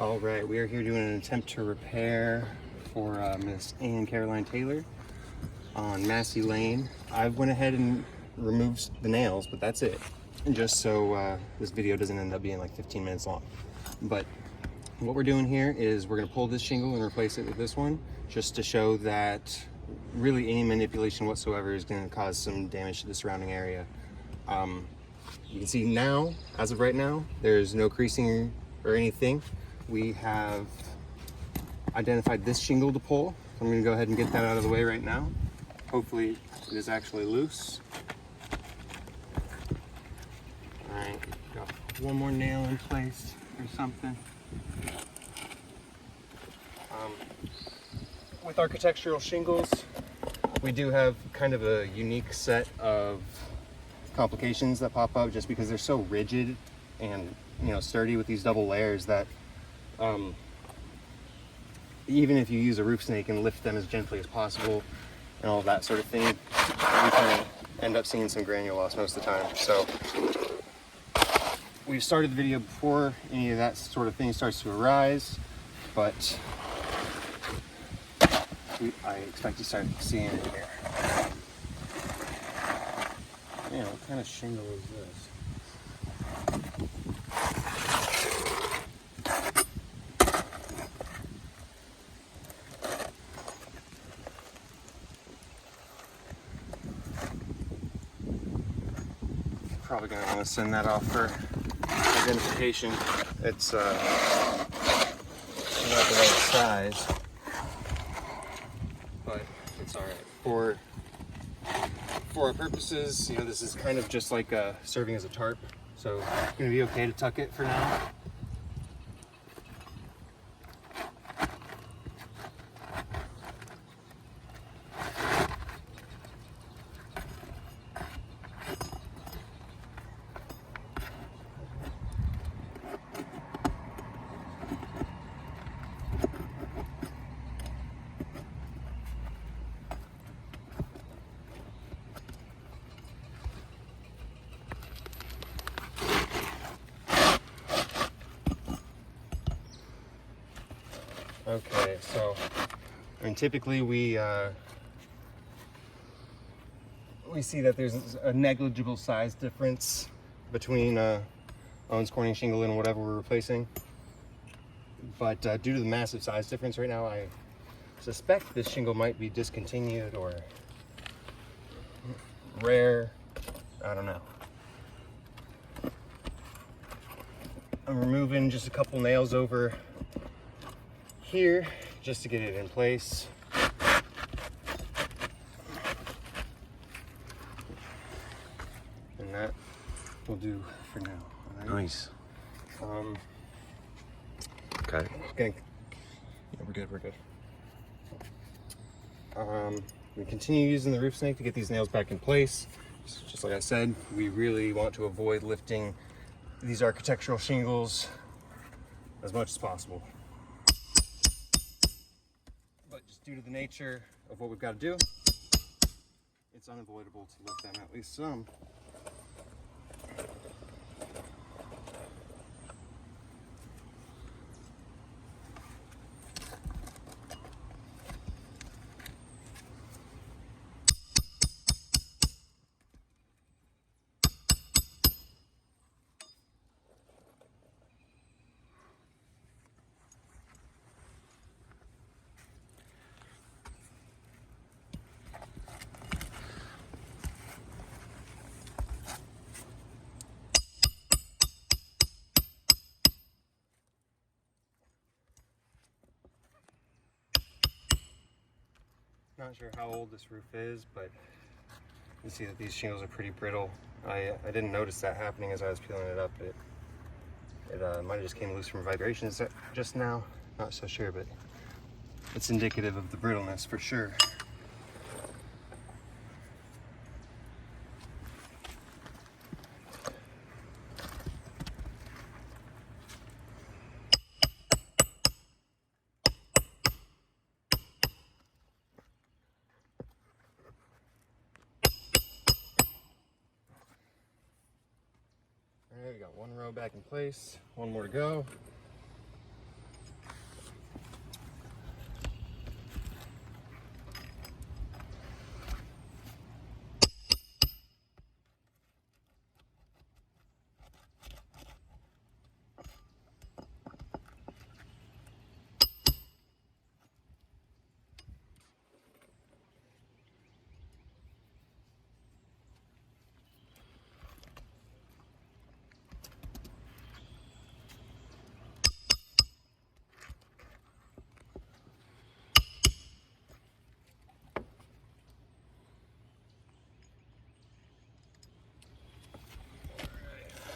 All right, we are here doing an attempt to repair for Miss Ann Caroline Taylor on Massey Lane. I went ahead and removed the nails, but that's it. And just so this video doesn't end up being like 15 minutes long. But what we're doing here is we're gonna pull this shingle and replace it with this one, just to show that really any manipulation whatsoever is gonna cause some damage to the surrounding area. You can see now, as of right now, there's no creasing or anything. We have identified this shingle to pull. I'm going to go ahead and get that out of the way right now. Hopefully it is actually loose. All right, got one more nail in place or something. With architectural shingles, we do have kind of a unique set of complications that pop up just because they're so rigid and sturdy with these double layers that even if you use a roof snake and lift them as gently as possible and all of that sort of thing, we kind of end up seeing some granule loss most of the time. So we've started the video before any of that sort of thing starts to arise, but I expect to start seeing it here. Man, what kind of shingle is this? Probably gonna want to send that off for identification. It's not the right size, but it's all right for our purposes. This is kind of just like serving as a tarp, so it's gonna be okay to tuck it for now. Okay, so typically we see that there's a negligible size difference between Owens Corning shingle and whatever we're replacing. But due to the massive size difference right now, I suspect this shingle might be discontinued or rare. I don't know. I'm removing just a couple nails over here just to get it in place. And that will do for now. All right? Nice. Okay. Yeah, we're good. We continue using the roof snake to get these nails back in place. Just like I said, we really want to avoid lifting these architectural shingles as much as possible. But just due to the nature of what we've got to do, it's unavoidable to lift them at least some. Not sure how old this roof is, but you see that these shingles are pretty brittle. I didn't notice that happening as I was peeling it up. It might have just came loose from vibrations just now. Not so sure, but it's indicative of the brittleness for sure. All right, we got one row back in place, one more to go.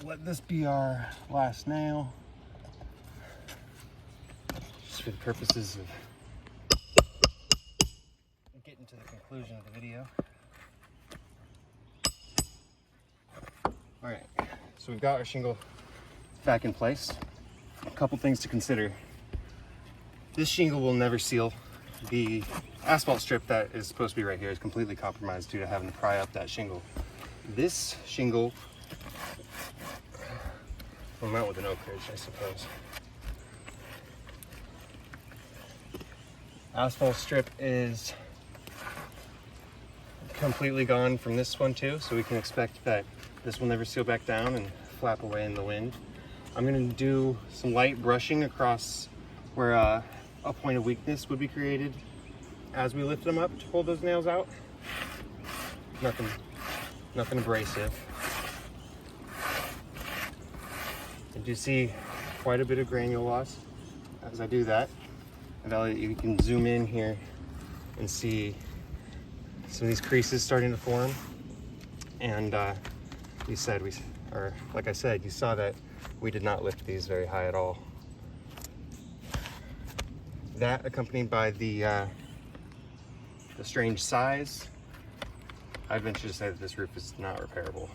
let this be our last nail, just for the purposes of getting to the conclusion of the video. All right, so we've got our shingle back in place. A couple things to consider. This shingle will never seal. The asphalt strip that is supposed to be right here is completely compromised due to having to pry up that shingle. This shingle will mount with an oak ridge, I suppose. Asphalt strip is completely gone from this one too, so we can expect that this will never seal back down and flap away in the wind. I'm going to do some light brushing across where a point of weakness would be created as we lift them up to pull those nails out. Nothing abrasive. I do see quite a bit of granule loss as I do that. And you can zoom in here and see some of these creases starting to form. And like I said, you saw that we did not lift these very high at all. That, accompanied by the strange size, I'd venture to say that this roof is not repairable.